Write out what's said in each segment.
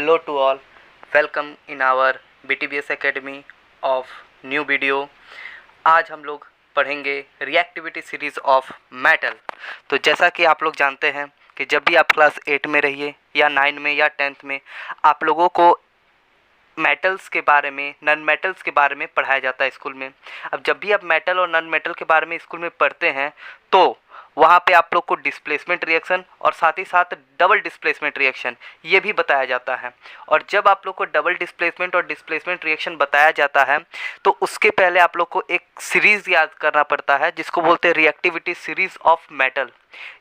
Hello to all, welcome in our BTBS Academy of new video. आज हम लोग पढ़ेंगे रिएक्टिविटी सीरीज़ ऑफ मेटल। तो जैसा कि आप लोग जानते हैं कि जब भी आप क्लास 8 में रहिए या 9 में या 10th में, आप लोगों को मेटल्स के बारे में, नॉन मेटल्स के बारे में पढ़ाया जाता है स्कूल में। अब जब भी आप मेटल और नॉन मेटल के बारे में स्कूल में पढ़ते हैं तो वहाँ पे आप लोग को डिस्प्लेसमेंट रिएक्शन और साथ ही साथ डबल डिस्प्लेसमेंट रिएक्शन ये भी बताया जाता है। और जब आप लोग को डबल डिस्प्लेसमेंट और डिस्प्लेसमेंट रिएक्शन बताया जाता है तो उसके पहले आप लोग को एक सीरीज़ याद करना पड़ता है जिसको बोलते हैं रिएक्टिविटी सीरीज़ ऑफ मेटल।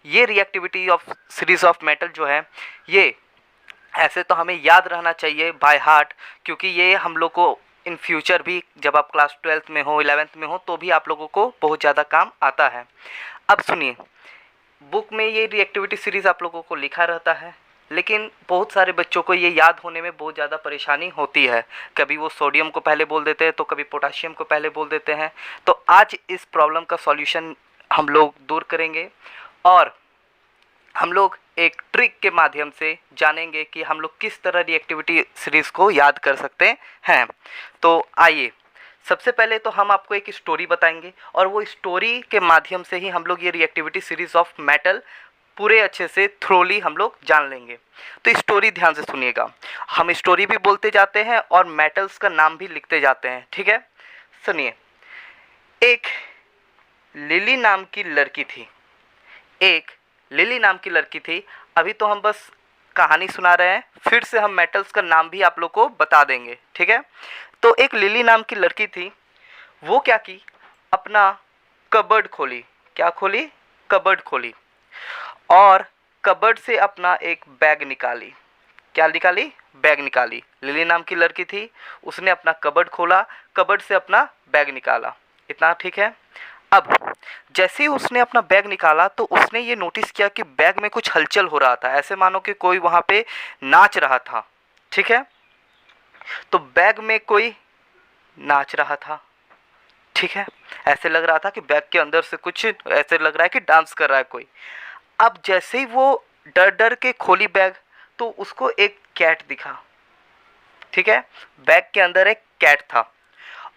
ये reactivity of series of metal जो है ये ऐसे तो हमें याद रहना चाहिए बाय हार्ट, क्योंकि ये हम लोग को इन फ्यूचर भी जब आप क्लास 12th में हो, 11th में हो तो भी आप लोगों को बहुत ज़्यादा काम आता है। अब सुनिए, बुक में ये रिएक्टिविटी सीरीज़ आप लोगों को लिखा रहता है, लेकिन बहुत सारे बच्चों को ये याद होने में बहुत ज़्यादा परेशानी होती है। कभी वो सोडियम को पहले बोल देते हैं तो कभी पोटाशियम को पहले बोल देते हैं। तो आज इस प्रॉब्लम का सॉल्यूशन हम लोग दूर करेंगे और हम लोग एक ट्रिक के माध्यम से जानेंगे कि हम लोग किस तरह रिएक्टिविटी सीरीज़ को याद कर सकते हैं। तो आइए, सबसे पहले तो हम आपको एक स्टोरी बताएंगे और वो स्टोरी के माध्यम से ही हम लोग ये रिएक्टिविटी सीरीज़ ऑफ मेटल पूरे अच्छे से थ्रोली हम लोग जान लेंगे। तो स्टोरी ध्यान से सुनिएगा। हम स्टोरी भी बोलते जाते हैं और मेटल्स का नाम भी लिखते जाते हैं, ठीक है? सुनिए, एक लिली नाम की लड़की थी। एक लिली नाम की लड़की थी। अभी तो हम बस कहानी सुना रहे हैं, फिर से हम मेटल्स का नाम भी आप लोग को बता देंगे, ठीक है? तो एक लिली नाम की लड़की थी। वो क्या की, अपना कबर्ड खोली। क्या खोली? कबर्ड खोली। और कबर्ड से अपना एक बैग निकाली। क्या निकाली? बैग निकाली। लिली नाम की लड़की थी, उसने अपना कबर्ड खोला, कबर्ड से अपना बैग निकाला। इतना ठीक है? अब जैसे ही उसने अपना बैग निकाला तो उसने ये नोटिस किया कि बैग में कुछ हलचल हो रहा था, ऐसे मानो कि कोई वहाँ पे नाच रहा था, ठीक है? तो बैग में कोई नाच रहा था, ठीक है? ऐसे लग रहा था कि बैग के अंदर से कुछ ऐसे लग रहा है कि डांस कर रहा है कोई। अब जैसे ही वो डर डर के खोली बैग तो उसको एक कैट दिखा, ठीक है? बैग के अंदर एक कैट था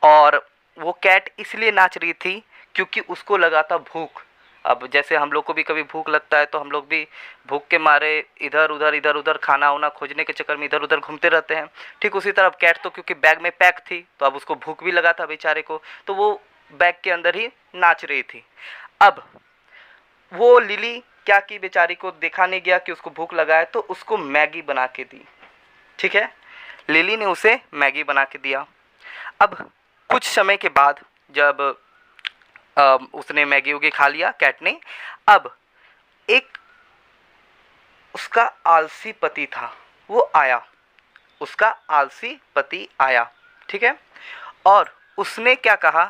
और वो कैट इसलिए नाच रही थी क्योंकि उसको लगा था भूख। अब जैसे हम लोग को भी कभी भूख लगता है तो हम लोग भी भूख के मारे इधर उधर खाना वाना खोजने के चक्कर में इधर उधर घूमते रहते हैं। ठीक उसी तरह कैट तो क्योंकि बैग में पैक थी तो अब उसको भूख भी लगा था बेचारे को, तो वो बैग के अंदर ही नाच रही थी। अब वो लिली क्या की, बेचारी को देखा नहीं गया कि उसको भूख लगा है तो उसको मैगी बना के दी, ठीक है? लिली ने उसे मैगी बना के दिया। अब कुछ समय के बाद जब उसने मैगी उगी खा लिया कैट ने, अब एक उसका आलसी पति था, वो आया। उसका आलसी पति आया, ठीक है? और उसने क्या कहा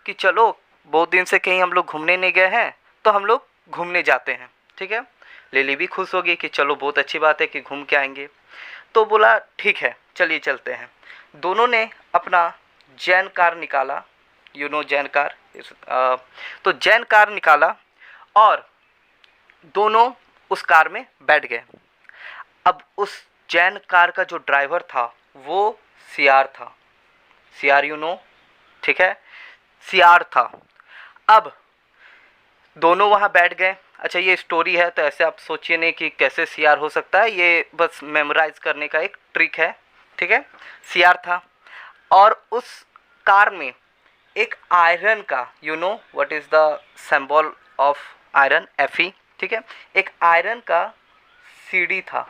कि चलो, बहुत दिन से कहीं हम लोग घूमने नहीं गए हैं तो हम लोग घूमने जाते हैं, ठीक है? लिली भी खुश हो गई कि चलो बहुत अच्छी बात है कि घूम के आएंगे। तो बोला ठीक है चलिए चलते हैं। दोनों ने अपना जैन कार निकाला, जैन कार। तो जैन कार निकाला और दोनों उस कार में बैठ गए। अब उस जैन कार का जो ड्राइवर था वो सियार था। सियार ठीक है? सियार था। अब दोनों वहाँ बैठ गए। अच्छा, ये स्टोरी है तो ऐसे आप सोचिए नहीं कि कैसे सियार हो सकता है, ये बस मेमोराइज करने का एक ट्रिक है, ठीक है? सियार था और उस कार में एक आयरन का, what is the symbol of iron? Fe, ठीक है? एक आयरन का सीडी था।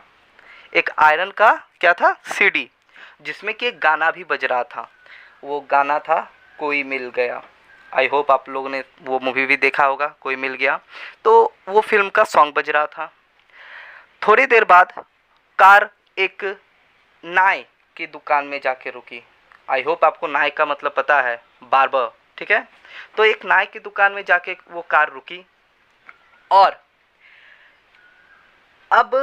एक आयरन का क्या था? सीडी, जिसमें कि एक गाना भी बज रहा था। वो गाना था कोई मिल गया। आई होप आप लोगों ने वो मूवी भी देखा होगा, कोई मिल गया। तो वो फिल्म का सॉन्ग बज रहा था। थोड़ी देर बाद कार एक नाई की दुकान में जाके रुकी। आई होप आपको नाई का मतलब पता है, बार्बर, ठीक है? तो एक नाई की दुकान में जाके वो कार रुकी और अब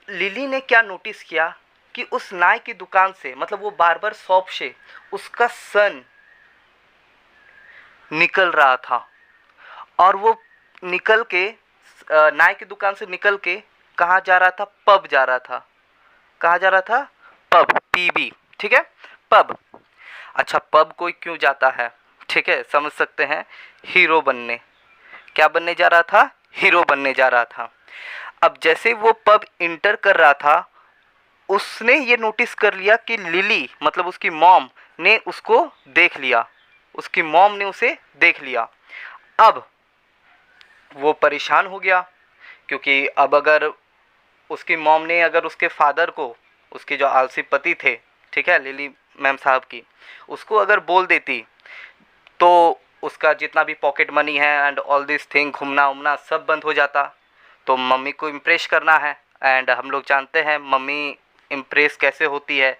लिली ने क्या नोटिस किया कि उस नाई की दुकान से, मतलब वो बार्बर शॉप से, उसका सन निकल रहा था। और वो निकल के नाई की दुकान से निकल के कहाँ जा रहा था? पब जा रहा था। कहाँ जा रहा था? पब, पीबी, ठीक है, पब। अच्छा, पब कोई क्यों जाता है, ठीक है, समझ सकते हैं, हीरो बनने। क्या बनने जा रहा था, हीरो बनने जा रहा था। अब जैसे वो पब इंटर कर रहा था, उसने ये नोटिस कर लिया कि लिली मतलब उसकी मॉम ने उसको देख लिया, उसकी मॉम ने उसे देख लिया। अब वो परेशान हो गया, क्योंकि अब अगर उसकी मॉम ने अगर उसके फादर को, उसके जो आलसी पति थे, ठीक है, लिली मैम साहब की, उसको अगर बोल देती तो उसका जितना भी पॉकेट मनी है एंड ऑल दिस थिंग, घूमना उमना सब बंद हो जाता। तो मम्मी को इम्प्रेस करना है, एंड हम लोग जानते हैं मम्मी इम्प्रेस कैसे होती है।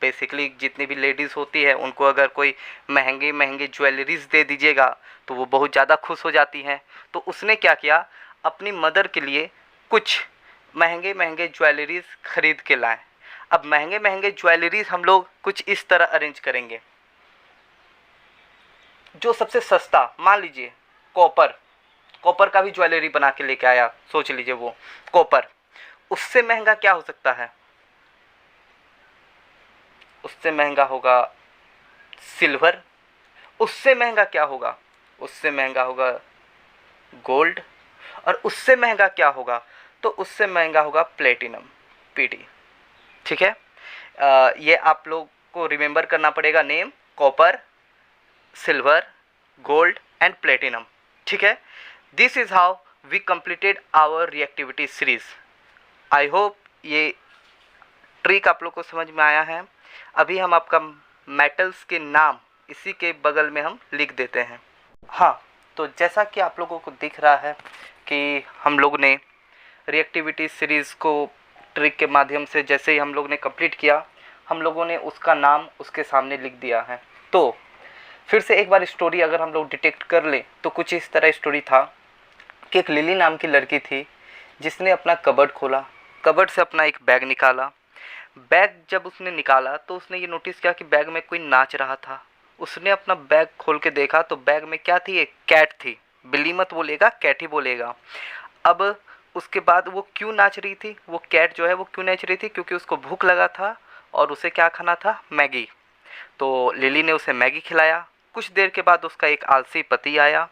बेसिकली जितनी भी लेडीज़ होती है उनको अगर कोई महंगी महंगी ज्वेलरीज दे दीजिएगा तो वो बहुत ज़्यादा खुश हो जाती हैं। तो उसने क्या किया, अपनी मदर के लिए कुछ महंगे महंगे ज्वेलरीज खरीद के लाए। अब महंगे महंगे ज्वेलरीज हम लोग कुछ इस तरह अरेंज करेंगे। जो सबसे सस्ता, मान लीजिए कॉपर, कॉपर का भी ज्वेलरी बना के लेके आया, सोच लीजिए वो कॉपर। उससे महंगा क्या हो सकता है, उससे महंगा होगा सिल्वर। उससे महंगा क्या होगा, उससे महंगा होगा गोल्ड। और उससे महंगा क्या होगा, तो उससे महंगा होगा प्लेटिनम, पीटी, ठीक है। ये आप लोग को रिमेंबर करना पड़ेगा name, copper, silver, gold and platinum, ठीक है। This is how we completed our reactivity series. I hope ये ट्रिक आप लोग को समझ में आया है। अभी हम आपका मेटल्स के नाम इसी के बगल में हम लिख देते हैं। हाँ, तो जैसा कि आप लोगों को दिख रहा है कि हम लोग ने रिएक्टिविटी सीरीज़ को ट्रिक के माध्यम से जैसे ही हम लोग ने कंप्लीट किया, हम लोगों ने उसका नाम उसके सामने लिख दिया है। तो फिर से एक बार स्टोरी अगर हम लोग डिटेक्ट कर ले तो कुछ इस तरह स्टोरी था कि एक लिली नाम की लड़की थी जिसने अपना कबर्ड खोला, कबर्ड से अपना एक बैग निकाला। बैग जब उसने निकाला तो उसने ये नोटिस किया कि बैग में कोई नाच रहा था। उसने अपना बैग खोल के देखा तो बैग में क्या थी, एक कैट थी। बिल्ली मत बोलेगा, कैट ही बोलेगा। अब उसके बाद वो क्यों नाच रही थी, वो कैट जो है वो क्यों नाच रही थी, क्योंकि उसको भूख लगा था और उसे क्या खाना था, मैगी। तो लिली ने उसे मैगी खिलाया। कुछ देर के बाद उसका एक आलसी पति आया।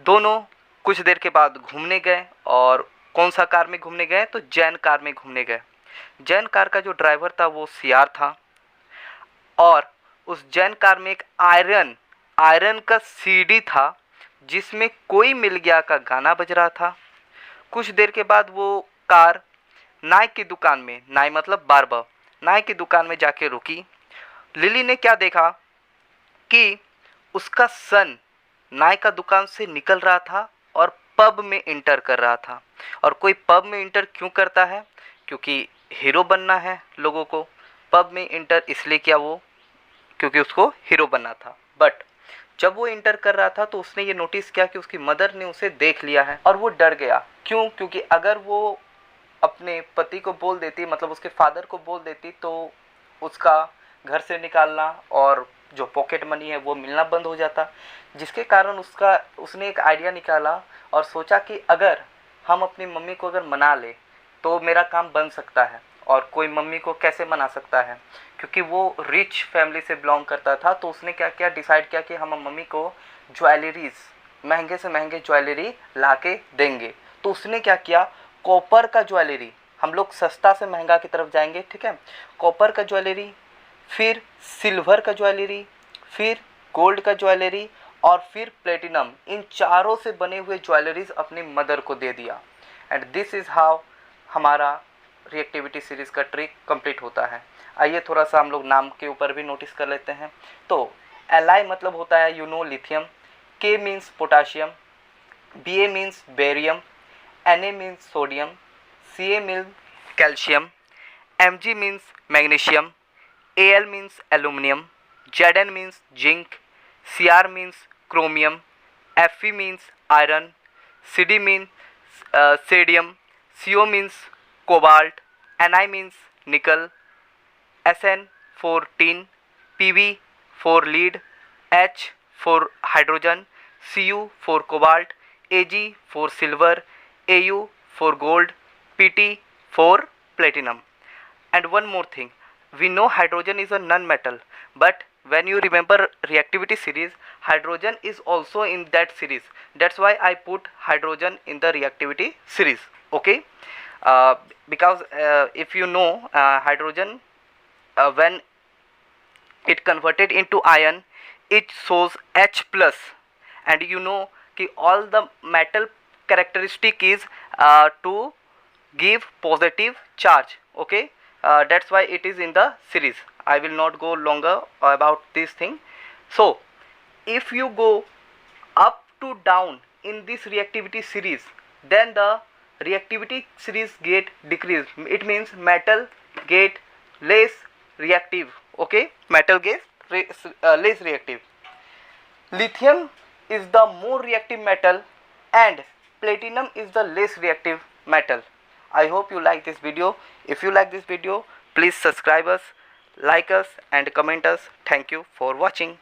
दोनों कुछ देर के बाद घूमने गए, और कौन सा कार में घूमने गए, तो जैन कार में घूमने गए। जैन कार का जो ड्राइवर था वो सीआर था, और उस जैन कार में एक आयरन का सीडी था जिसमें कोई मिल गया का गाना बज रहा था। कुछ देर के बाद वो कार नाई की दुकान में, नाई मतलब बार्बर, नाई की दुकान में जाके रुकी। लिली ने क्या देखा कि उसका सन नाई का दुकान से निकल रहा था और पब में इंटर कर रहा था। और कोई पब में इंटर क्यों करता है, क्योंकि हीरो बनना है लोगों को। पब में इंटर इसलिए किया वो, क्योंकि उसको हीरो बनना था। बट जब वो इंटर कर रहा था तो उसने ये नोटिस किया कि उसकी मदर ने उसे देख लिया है, और वो डर गया। क्यों, क्योंकि अगर वो अपने पति को बोल देती, मतलब उसके फादर को बोल देती, तो उसका घर से निकालना और जो पॉकेट मनी है वो मिलना बंद हो जाता। जिसके कारण उसने एक आइडिया निकाला और सोचा कि अगर हम अपनी मम्मी को अगर मना ले तो मेरा काम बन सकता है। और कोई मम्मी को कैसे मना सकता है, क्योंकि वो रिच फैमिली से बिलोंग करता था। तो उसने क्या किया, डिसाइड किया कि हम मम्मी को ज्वेलरीज, महंगे से महंगे ज्वेलरी ला के देंगे। तो उसने क्या किया, कॉपर का ज्वेलरी, हम लोग सस्ता से महंगा की तरफ जाएंगे, ठीक है। कॉपर का ज्वेलरी, फिर सिल्वर का ज्वेलरी, फिर गोल्ड का ज्वेलरी और फिर प्लेटिनम, इन चारों से बने हुए ज्वेलरीज अपनी मदर को दे दिया। एंड दिस इज़ हाउ हमारा रिएक्टिविटी सीरीज़ का ट्रिक कंप्लीट होता है। आइए थोड़ा सा हम लोग नाम के ऊपर भी नोटिस कर लेते हैं। तो Li मतलब होता है lithium, K means potassium, Ba means barium, Na means sodium, Ca means calcium, Mg means magnesium, Al means aluminium, Zn means zinc, Cr means chromium, Fe means iron, Cd means sodium, Co means cobalt, Ni means निकल, Sn for tin, Pb for lead, H for hydrogen, Cu for cobalt, Ag for silver, Au for gold, Pt for platinum. And one more thing, we know hydrogen is a non-metal, but when you remember reactivity series, hydrogen is also in that series. That's why I put hydrogen in the reactivity series. Okay, because if you know hydrogen, when it converted into ion, it shows H plus, and you know कि all the metal characteristic is to give positive charge. Okay, that's why it is in the series. I will not go longer about this thing. So if you go up to down in this reactivity series, then the reactivity series get decreased. It means metal get less reactive. Okay, metal gets less reactive. Lithium is the more reactive metal and platinum is the less reactive metal. I hope you like this video. If you like this video, please subscribe us, like us and comment us. Thank you for watching.